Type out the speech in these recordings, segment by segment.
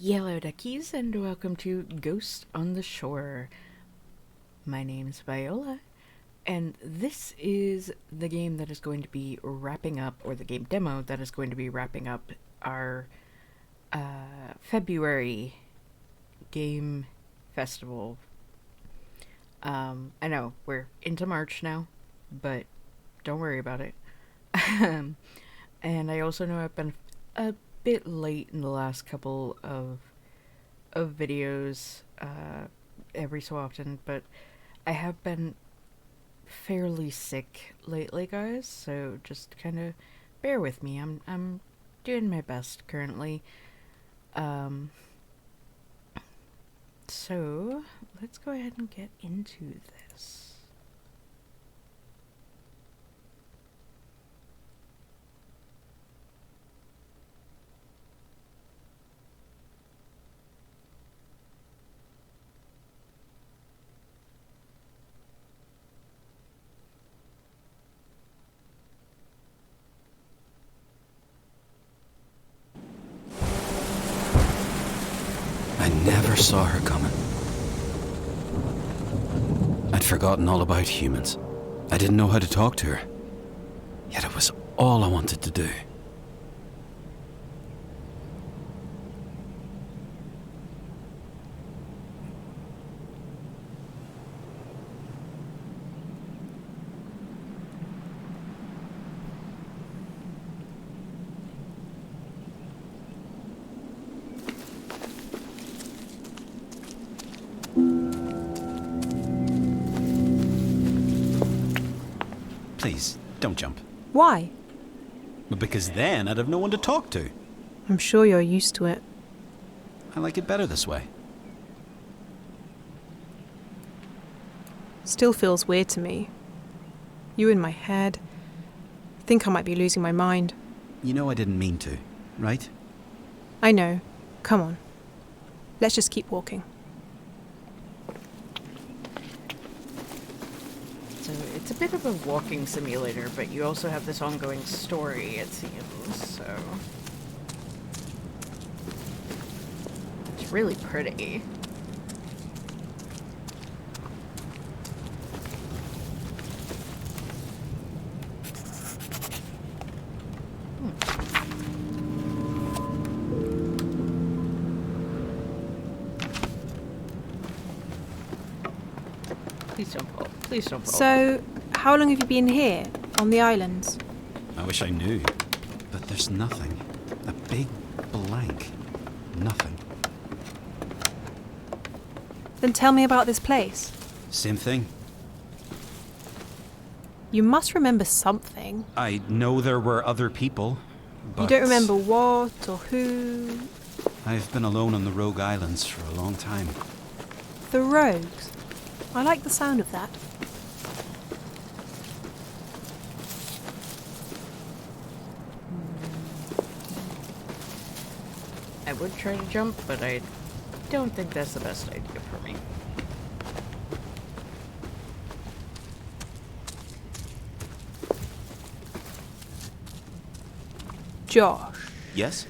Yellow duckies, and welcome to Ghost on the Shore. My name's Viola, and this is the game that is going to be wrapping up, or the game demo that is going to be wrapping up our February game festival. I know, we're into March now, but don't worry about it. And I also know I've been a bit late in the last couple of videos every so often, but I have been fairly sick lately, guys, so just kind of bear with me. I'm doing my best currently. So let's go ahead and get into this. I never saw her coming. I'd forgotten all about humans. I didn't know how to talk to her. Yet it was all I wanted to do. Please, don't jump. Why? Because then I'd have no one to talk to. I'm sure you're used to it. I like it better this way. Still feels weird to me. You in my head. I think I might be losing my mind. You know I didn't mean to, right? I know. Come on. Let's just keep walking. So it's a bit of a walking simulator, but you also have this ongoing story, it seems, so... It's really pretty. Please don't fall. Please don't fall. So, how long have you been here, on the islands? I wish I knew. But there's nothing. A big blank. Nothing. Then tell me about this place. Same thing. You must remember something. I know there were other people, but... You don't remember what or who? I've been alone on the Rogue Islands for a long time. The rogues. I like the sound of that. I would try to jump, but I don't think that's the best idea for me. Josh. Yes?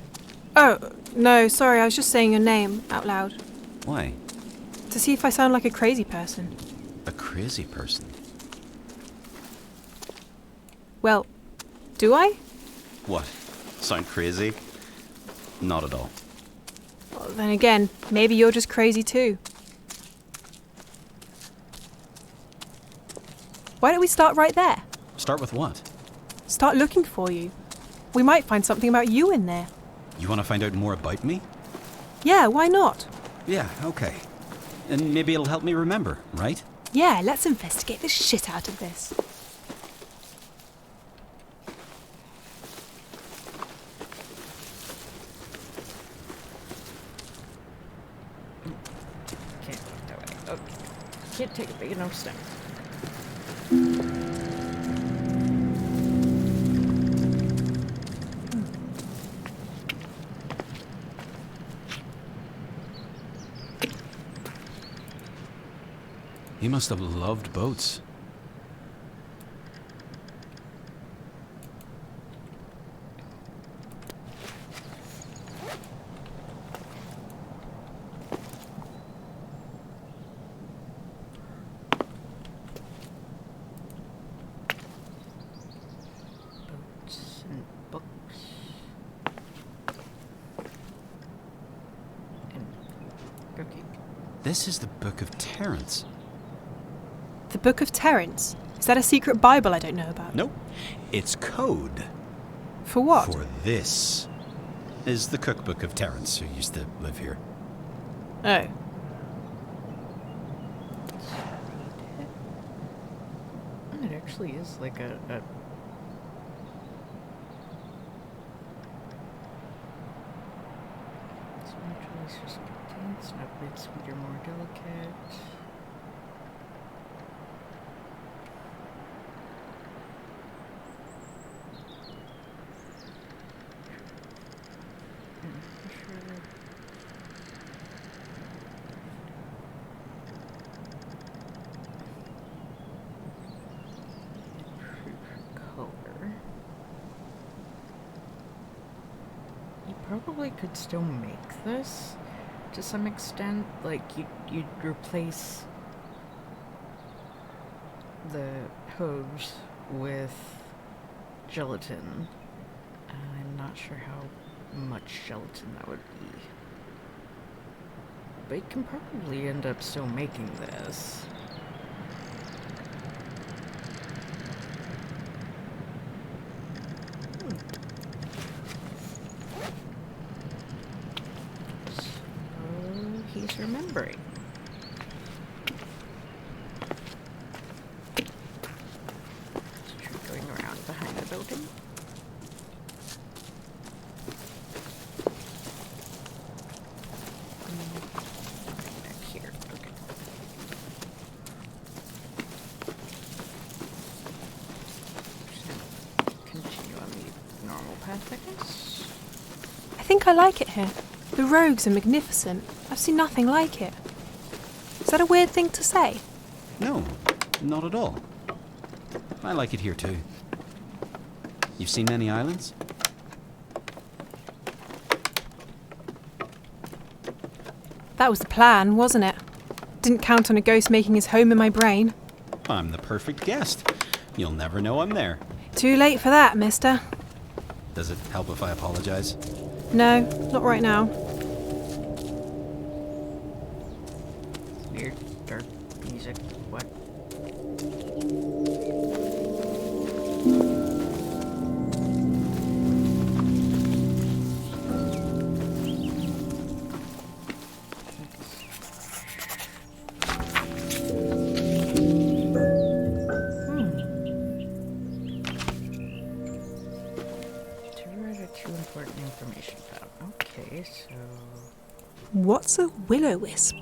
Oh, no, sorry, I was just saying your name out loud. Why? To see if I sound like a crazy person. A crazy person? Well, do I? What? Sound crazy? Not at all. Well, then again, maybe you're just crazy too. Why don't we start right there? Start with what? Start looking for you. We might find something about you in there. You want to find out more about me? Yeah, why not? Yeah, okay. And maybe it'll help me remember, right? Yeah, let's investigate the shit out of this. Can't walk that way. Okay. Can't take a big enough step. He must have loved boats. This is the Book of Terence. The Book of Terence? Is that a secret Bible I don't know about? Nope. It's code. For what? For this is the cookbook of Terence, who used to live here. Oh. It actually is like a snowflakes, sweeter, more delicate. Probably could still make this to some extent. Like you'd replace the hose with gelatin. I'm not sure how much gelatin that would be, but you can probably end up still making this. He's remembering. Going around behind the building. Back here. Okay. Just gonna continue on the normal path, I guess. I think I like it here. The rogues are magnificent. I've seen nothing like it. Is that a weird thing to say? No, not at all. I like it here too. You've seen many islands? That was the plan, wasn't it? Didn't count on a ghost making his home in my brain. I'm the perfect guest. You'll never know I'm there. Too late for that, mister. Does it help if I apologize? No, not right now. Weird, dark music. What? Important information found. Okay, so What's a will-o-wisp?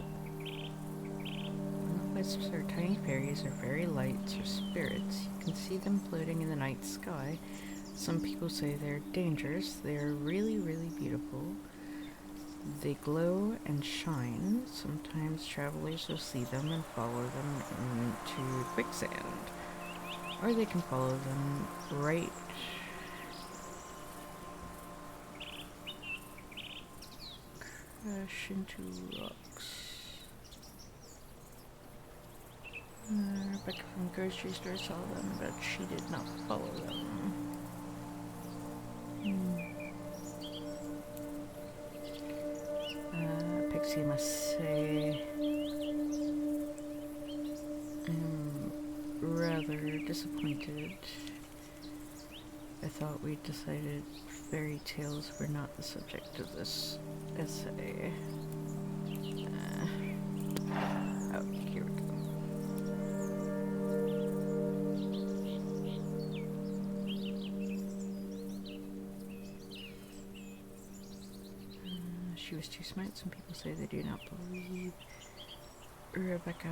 Will-o-wisps are tiny fairies or fairy lights or spirits. You can see them floating in the night sky. Some people say they're dangerous. They're really, really beautiful. They glow and shine. Sometimes travelers will see them and follow them into quicksand. Or they can follow them right crash into rocks. Rebecca from grocery store saw them, but she did not follow them. Pixie must say, I'm rather disappointed. I thought we'd decided fairy tales were not the subject of this essay. Oh, here we go. She was too smart. Some people say they do not believe Rebecca,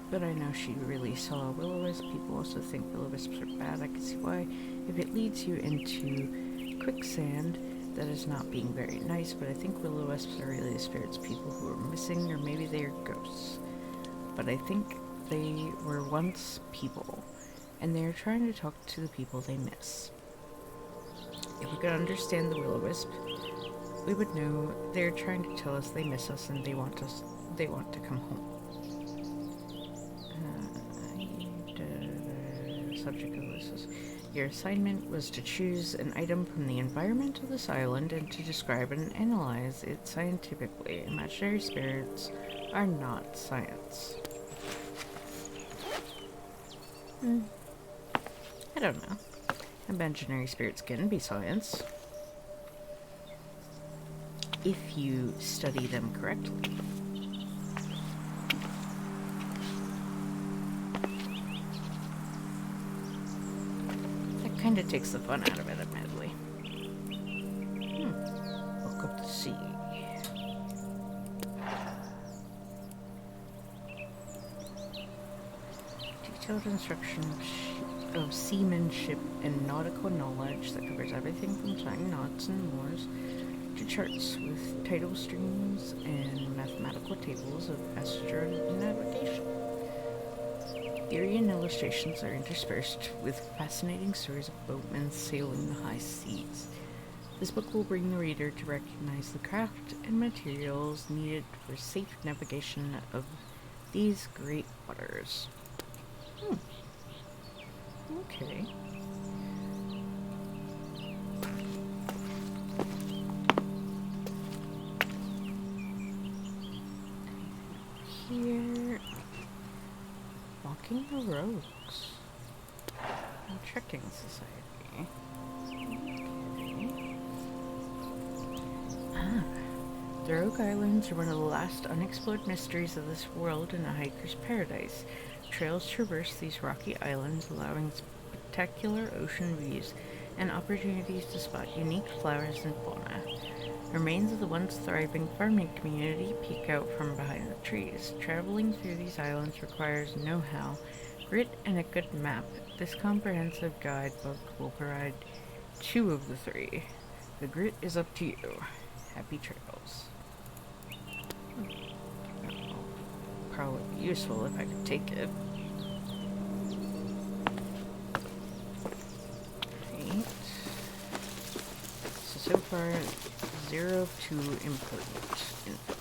but I know she really saw a will-o-wisp. People also think will-o-wisps are bad. I can see why. If it leads you into quicksand, that is not being very nice, but I think will-o-wisps are really the spirits of people who are missing, or maybe they are ghosts. But I think they were once people, and they are trying to talk to the people they miss. If we could understand the will-o-wisp, we would know they're trying to tell us they miss us and they want to come home. Subject of this is, Your assignment was to choose an item from the environment of this island and to describe and analyze it scientifically. Imaginary spirits are not science. I don't know. Imaginary spirits can be science, if you study them correctly. That kind of takes the fun out of it, admittedly. Look up the sea. Detailed instructions of seamanship and nautical knowledge that covers everything from tying knots and moors to charts with tidal streams and mathematical tables of astronavigation. Theory and illustrations are interspersed with fascinating stories of boatmen sailing the high seas. This book will bring the reader to recognize the craft and materials needed for safe navigation of these great waters. Okay. Here, walking the roads. A trekking society. Okay. The Rogue Islands are one of the last unexplored mysteries of this world and a hiker's paradise. Trails traverse these rocky islands, allowing spectacular ocean views and opportunities to spot unique flowers and fauna. Remains of the once thriving farming community peek out from behind the trees. Traveling through these islands requires know-how, grit, and a good map. This comprehensive guidebook will provide 2 of the 3. The grit is up to you. Happy trails. Probably be useful if I could take it. Right. So far, 0 of 2 important info.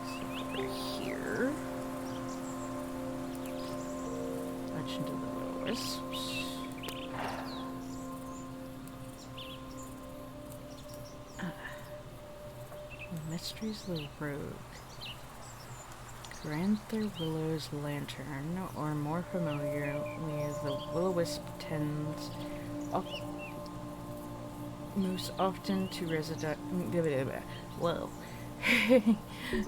So over here. Legend of the Will-o-wisps. Mysteries of the Rogue. Granther Willow's lantern, or more familiarly as the Will-o-wisp, tends most often to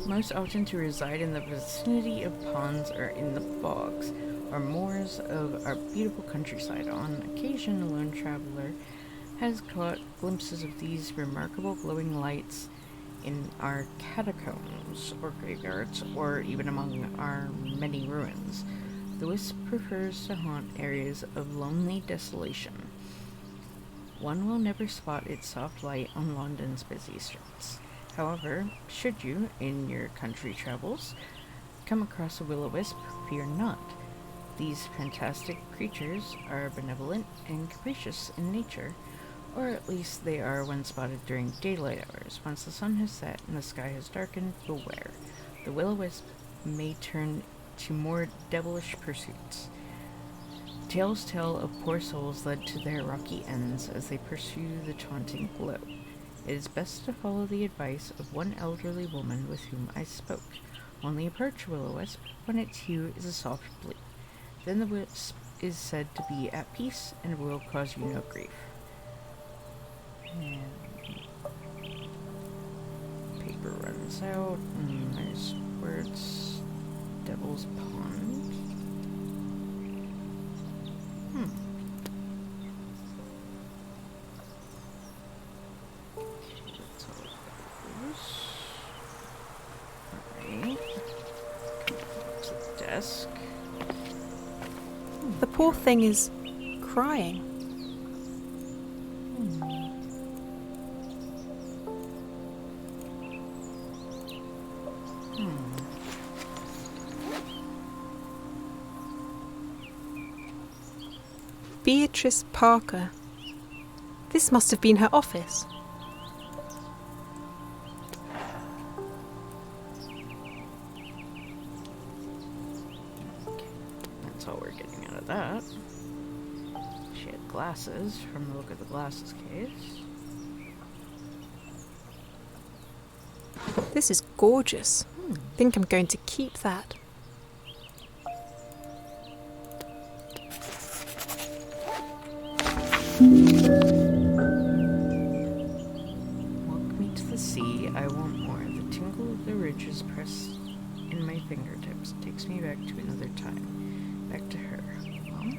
most often to reside in the vicinity of ponds or in the bogs or moors of our beautiful countryside. On occasion, a lone traveler has caught glimpses of these remarkable glowing lights in our catacombs or graveyards, or even among our many ruins. The wisp prefers to haunt areas of lonely desolation. One will never spot its soft light on London's busy streets. However, should you, in your country travels, come across a will-o-wisp, fear not. These fantastic creatures are benevolent and capricious in nature, or at least they are when spotted during daylight hours. Once the sun has set and the sky has darkened, beware. The will-o-wisp may turn to more devilish pursuits. Tales tell of poor souls led to their rocky ends as they pursue the taunting glow. It is best to follow the advice of one elderly woman with whom I spoke. Only approach a will-o-wisp when its hue is a soft blue. Then the wisp is said to be at peace and will cause you no grief. And paper runs out, and there's words. Devil's Pond. That's all those. Alright. To the desk. The poor thing is crying. Beatrice Parker. This must have been her office. all we're getting out of that. She had glasses, from the look of the glasses case. This is gorgeous. I think I'm going to keep that. Walk me to the sea, I want more. The tingle of the ridges press in my fingertips. It takes me back to another time. Back to her. Well,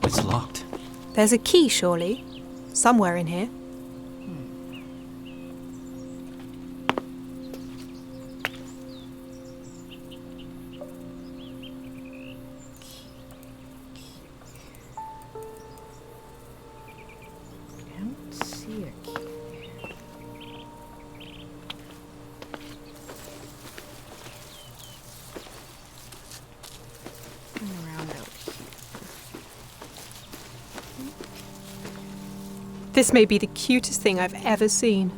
It's locked. There's a key, surely. Somewhere in here. Can't see a key. Turn around out here. This may be the cutest thing I've ever seen.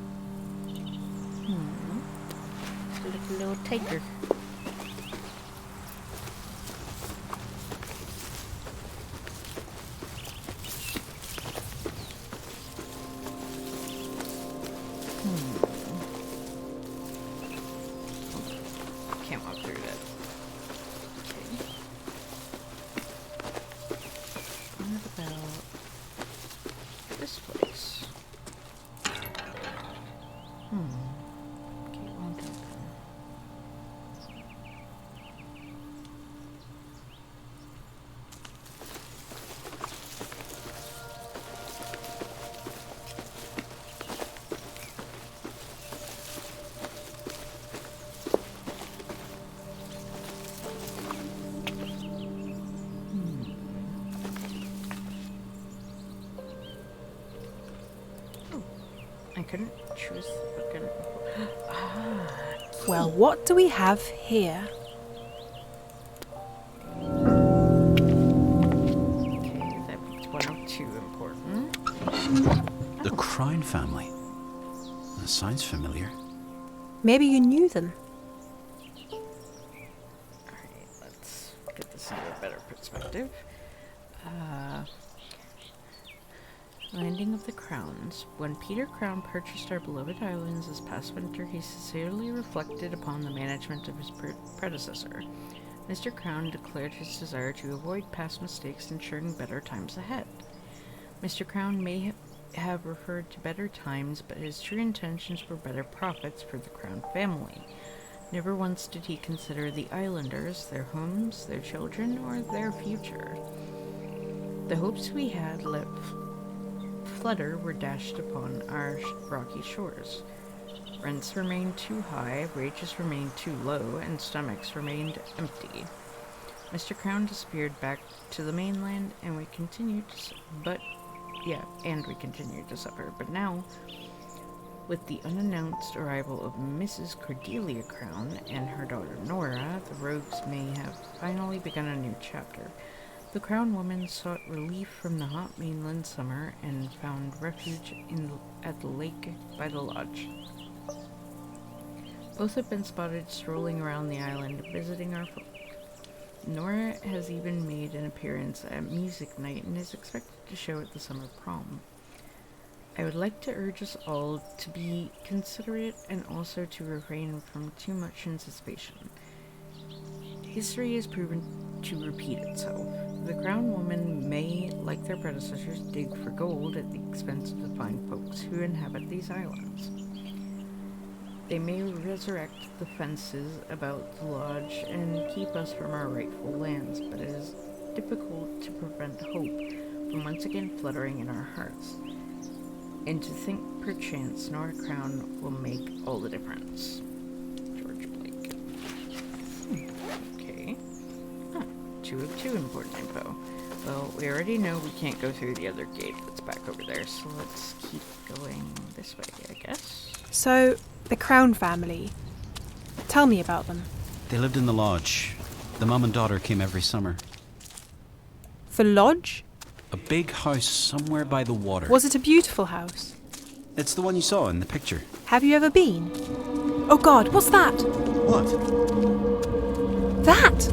It's like a little tiger. Can't walk through that. Okay. What about this place? Okay, it won't open. I couldn't choose fucking. Well, what do we have here? Okay, that's one of two important. The Crown family. That sounds familiar. Maybe you knew them. Alright, let's get this into a better perspective. Landing of the Crowns. When Peter Crown purchased our beloved islands this past winter, he sincerely reflected upon the management of his predecessor. Mr. Crown declared his desire to avoid past mistakes, ensuring better times ahead. Mr. Crown may have referred to better times, but his true intentions were better profits for the Crown family. Never once did he consider the islanders, their homes, their children, or their future. The hopes we had let flutter were dashed upon our rocky shores. Rents remained too high, wages remained too low, and stomachs remained empty. Mr. Crown disappeared back to the mainland, and we continued to suffer. But now, with the unannounced arrival of Mrs. Cordelia Crown and her daughter Nora, the rogues may have finally begun a new chapter. The Crown woman sought relief from the hot mainland summer and found refuge at the lake by the lodge. Both have been spotted strolling around the island, visiting our folk. Nora has even made an appearance at music night and is expected to show at the summer prom. I would like to urge us all to be considerate and also to refrain from too much anticipation. History has proven to repeat itself. The Crown woman may, like their predecessors, dig for gold at the expense of the fine folks who inhabit these islands. They may resurrect the fences about the lodge and keep us from our rightful lands, but it is difficult to prevent hope from once again fluttering in our hearts, and to think perchance Nora Crown will make all the difference. George Blake. Okay. 2 of 2 important info. Well, we already know we can't go through the other gate that's back over there, so let's keep going this way, I guess. So, the Crown family. Tell me about them. They lived in the lodge. The mum and daughter came every summer. The lodge? A big house somewhere by the water. Was it a beautiful house? It's the one you saw in the picture. Have you ever been? Oh God, what's that? What? That!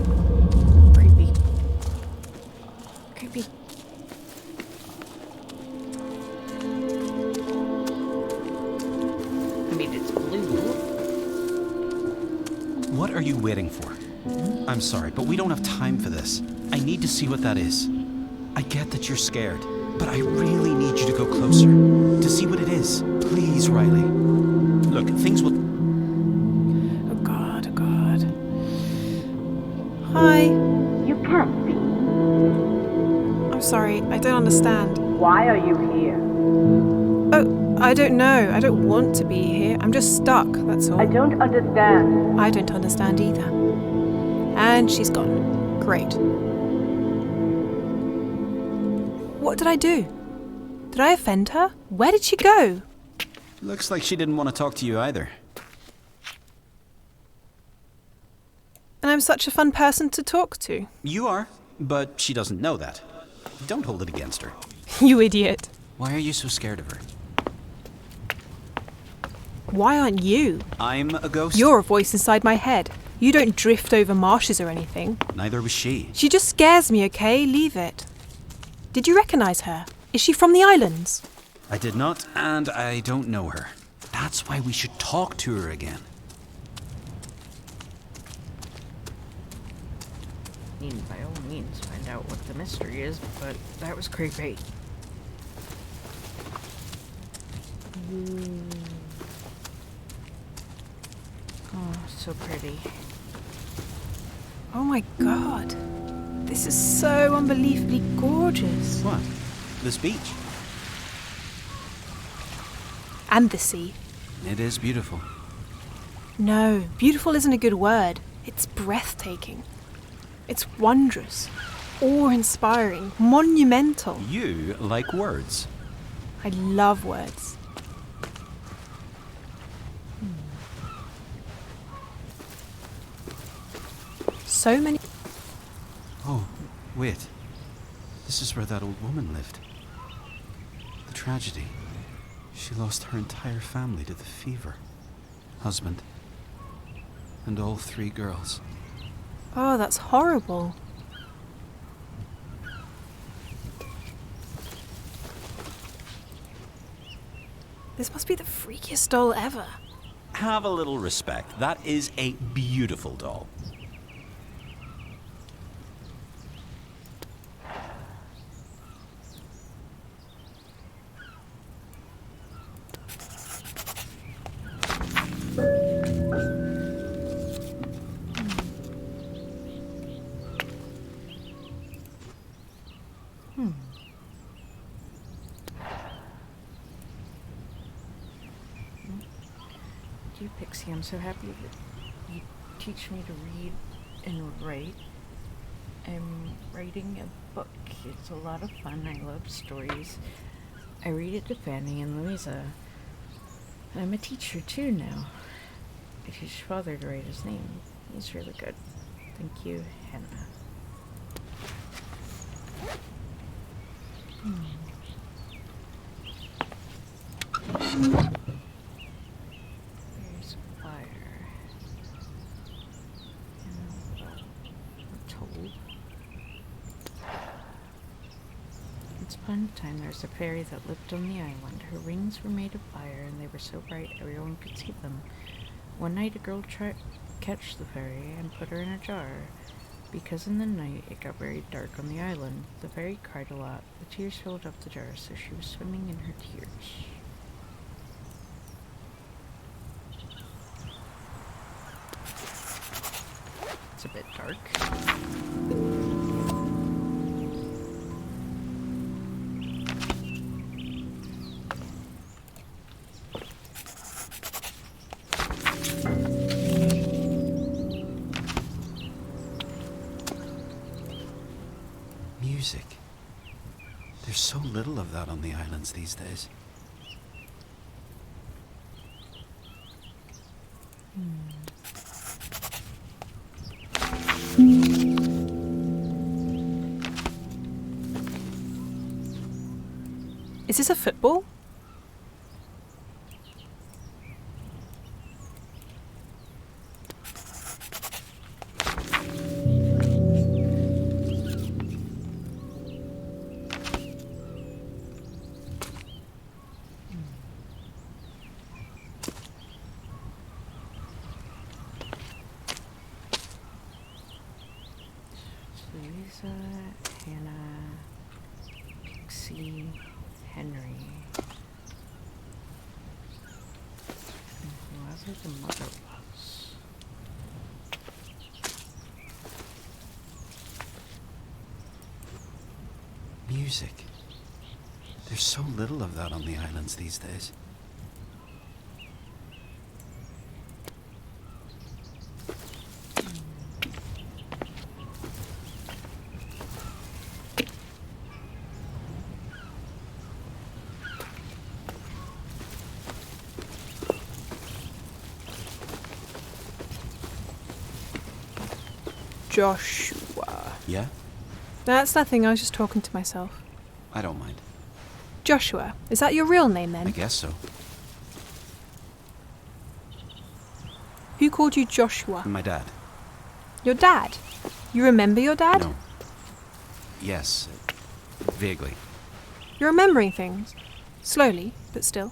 Creepy. Creepy. I mean, it's blue. What are you waiting for? I'm sorry, but we don't have time for this. I need to see what that is. I get that you're scared, but I really need you to go closer. To see what it is. Please, Riley. Look, things will... Oh God, oh God. Hi. You can't see. I'm sorry, I don't understand. Why are you here? Oh, I don't know. I don't want to be here. I'm just stuck, that's all. I don't understand. I don't understand either. And she's gone. Great. What did I do? Did I offend her? Where did she go? Looks like she didn't want to talk to you either. And I'm such a fun person to talk to. You are, but she doesn't know that. Don't hold it against her. You idiot. Why are you so scared of her? Why aren't you? I'm a ghost. You're a voice inside my head. You don't drift over marshes or anything. Neither was she. She just scares me, okay? Leave it. Did you recognize her? Is she from the islands? I did not, and I don't know her. That's why we should talk to her again. I mean, by all means, find out what the mystery is, but that was creepy. Oh, so pretty. Oh my God. This is so unbelievably gorgeous. What? This beach? And the sea. It is beautiful. No, beautiful isn't a good word. It's breathtaking. It's wondrous, awe-inspiring, monumental. You like words. I love words. So many... Oh, wait. This is where that old woman lived. The tragedy. She lost her entire family to the fever. Husband. And all 3 girls. Oh, that's horrible. This must be the freakiest doll ever. Have a little respect. That is a beautiful doll. Dear Pixie, I'm so happy that you teach me to read and write. I'm writing a book. It's a lot of fun. I love stories. I read it to Fanny and Louisa. I'm a teacher too now. I teach Father to write his name. He's really good. Thank you, Hannah. There's fire. And, well, we're told. Once upon a time, there was a fairy that lived on the island. Her wings were made of fire, and they were so bright everyone could see them. One night, a girl tried to catch the fairy and put her in a jar. Because in the night it got very dark on the island, the fairy cried a lot. The tears filled up the jar, so she was swimming in her tears. It's a bit dark. Music. There's so little of that on the islands these days. Is this a football? Louisa, Hannah, Pixie, Henry. And whoever the mother was. Music. There's so little of that on the islands these days. Joshua. Yeah? That's nothing, I was just talking to myself. I don't mind. Joshua, is that your real name I then? guess so. Who called you Joshua? My dad. Your dad? You remember your dad? No. Yes. Vaguely. You're remembering things. Slowly, but still.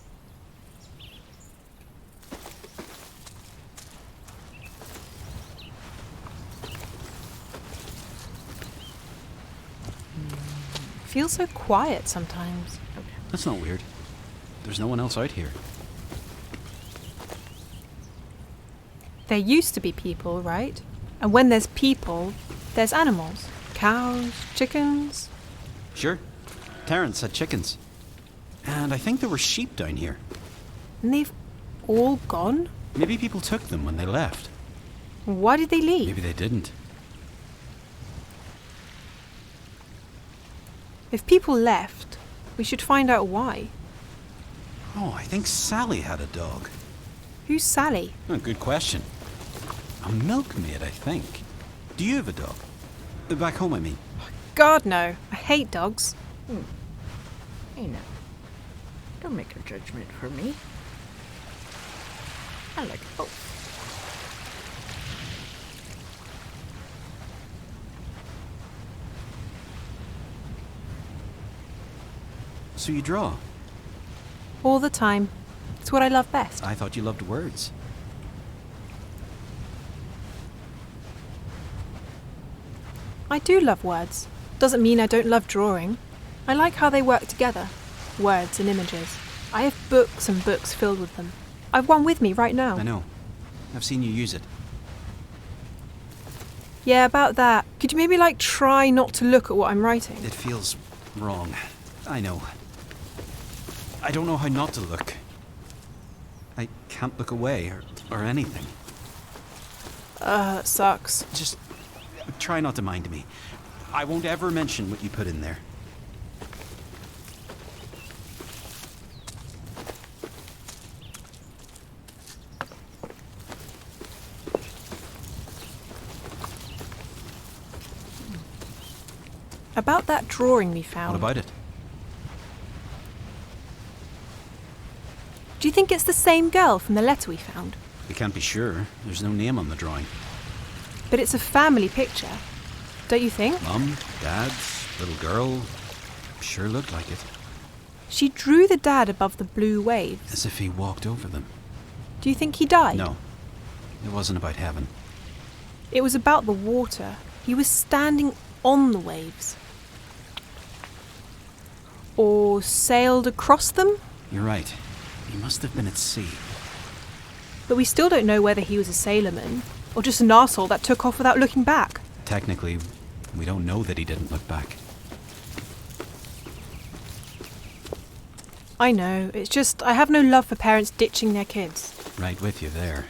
Feels so quiet sometimes. That's not weird. There's no one else out here. There used to be people, right? And when there's people, there's animals. Cows, chickens. Sure. Terrence had chickens. And I think there were sheep down here. And they've all gone? Maybe people took them when they left. Why did they leave? Maybe they didn't. If people left, we should find out why. Oh, I think Sally had a dog. Who's Sally? Oh, good question. A milkmaid, I think. Do you have a dog? Back home, I mean. God, no. I hate dogs. Hey now. Don't make a judgment for me. I like both. So you draw? All the time. It's what I love best. I thought you loved words. I do love words. Doesn't mean I don't love drawing. I like how they work together. Words and images. I have books and books filled with them. I've one with me right now. I know. I've seen you use it. Yeah, about that. Could you maybe try not to look at what I'm writing? It feels wrong. I know. I don't know how not to look. I can't look away or anything. That sucks. Just try not to mind me. I won't ever mention what you put in there. About that drawing we found. What about it? Do you think it's the same girl from the letter we found? We can't be sure. There's no name on the drawing. But it's a family picture. Don't you think? Mum, Dad, little girl. Sure looked like it. She drew the dad above the blue waves. As if he walked over them. Do you think he died? No. It wasn't about heaven. It was about the water. He was standing on the waves. Or sailed across them? You're right. He must have been at sea. But we still don't know whether he was a sailorman or just an arsehole that took off without looking back. Technically, we don't know that he didn't look back. I know, it's just I have no love for parents ditching their kids. Right with you there.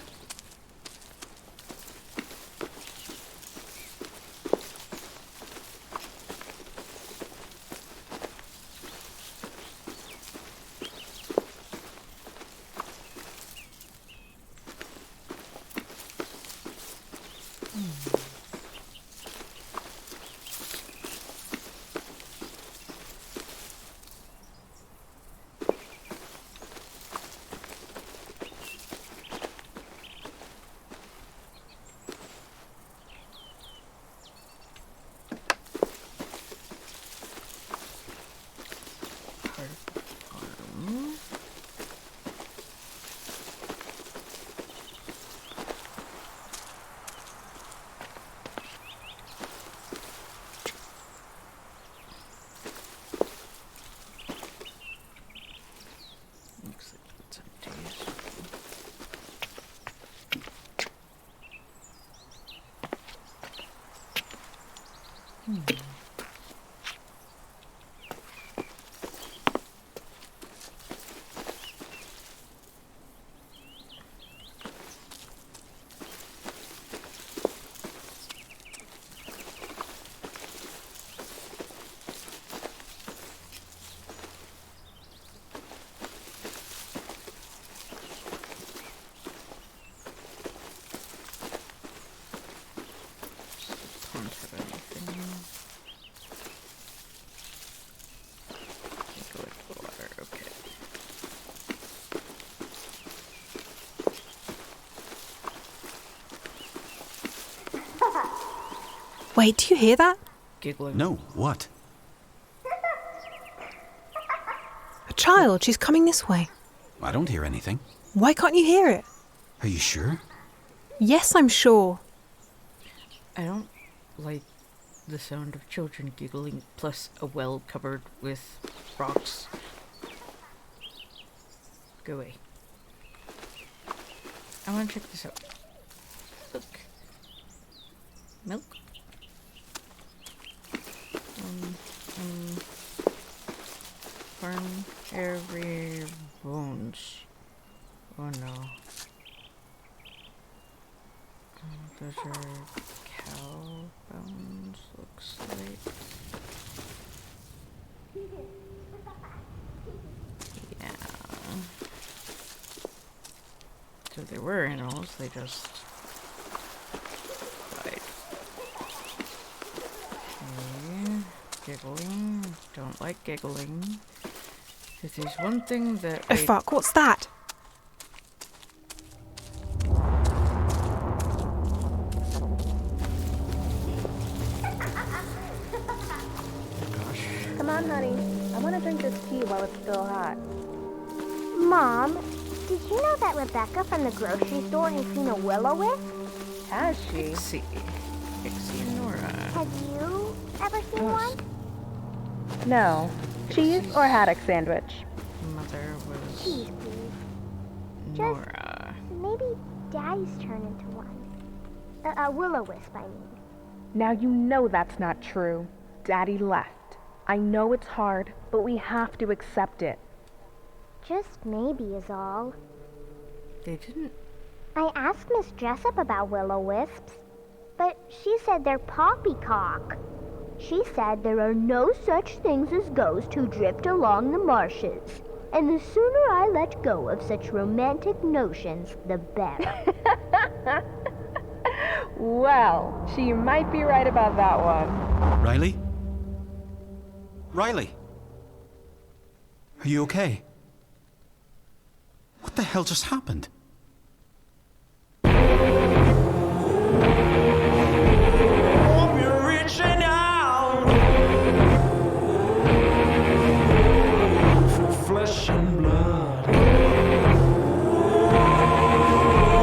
Don't have anything. Collect water, okay. Wait, do you hear that? Giggling. No, what? A child. She's coming this way. I don't hear anything. Why can't you hear it? Are you sure? Yes, I'm sure. I don't like the sound of children giggling, plus a well covered with rocks. Go away. I want to check this out. Look. Milk? Farm every bones. Oh no. Those are cow bones, looks like. Yeah. So there were animals, they just died. Okay. Giggling. Don't like giggling. If there's one thing that Oh fuck, what's that? Come on, honey. I want to drink this tea while it's still hot. Mom, did you know that Rebecca from the grocery store has seen a will-o-wisp? Has she? Pixie and Nora. Have you ever seen one? No. Cheese or haddock sandwich? Mother was Cheese, please. Nora. Maybe Daddy's turn into one. A will-o-wisp, I mean. Now you know that's not true. Daddy left. I know it's hard, but we have to accept it. Just maybe is all. They didn't. I asked Miss Jessup about will-o-wisps, but she said they're poppycock. She said there are no such things as ghosts who drift along the marshes, and the sooner I let go of such romantic notions, the better. Well, she might be right about that one. Riley? Riley? Are you okay? What the hell just happened? Flesh and blood.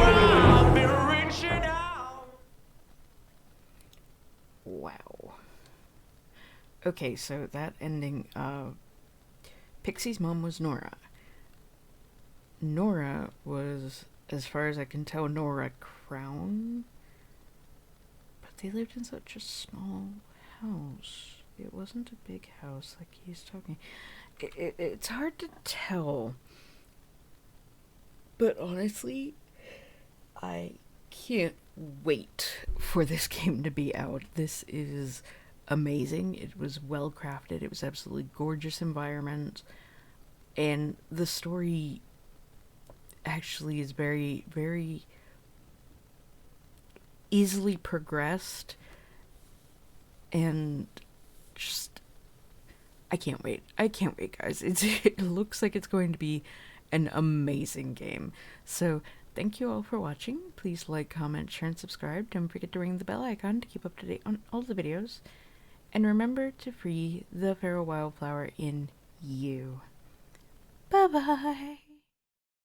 I've been reaching out. Wow. Okay, so that ending, Pixie's mom was Nora. Nora was, as far as I can tell, Nora Crown. But they lived in such a small house. It wasn't a big house like he's talking. It's hard to tell. But honestly, I can't wait for this game to be out. This is amazing. It was well crafted. It was absolutely gorgeous environment. And the story actually is very, very easily progressed. And just, I can't wait. I can't wait, guys. It looks like it's going to be an amazing game. So thank you all for watching. Please like, comment, share, and subscribe. Don't forget to ring the bell icon to keep up to date on all the videos. And remember to free the feral wildflower in you. Bye-bye.